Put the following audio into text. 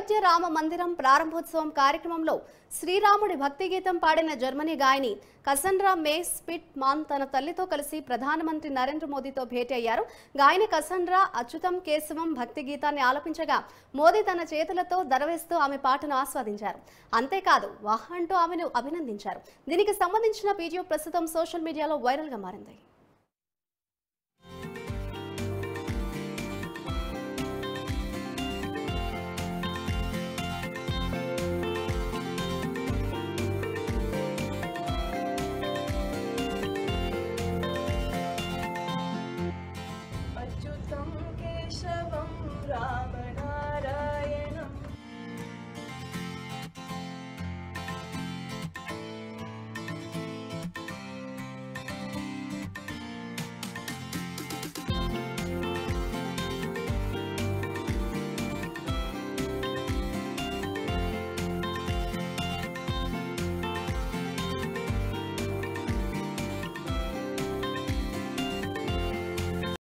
అయోధ్య రామ మందిరం ప్రారంభోత్సవం కార్యక్రమంలో శ్రీరాముడి భక్తి గీతం పాడిన జర్మనీ గాయని కసండ్రా మే స్పిట్ మాన్ తన తల్లితో కలిసి ప్రధానమంత్రి నరేంద్ర మోదీతో భేటీ అయ్యారు. గాయని కసండ్రా అచ్యుతం కేశవం భక్తి గీతాన్ని ఆలపించగా మోదీ తన చేతులతో దరవేస్తూ ఆమె పాటను ఆస్వాదించారు. అంతేకాదు వాహ్ అంటూ ఆమెను అభినందించారు. దీనికి సంబంధించిన వీడియో ప్రస్తుతం సోషల్ మీడియాలో వైరల్ గా మారింది.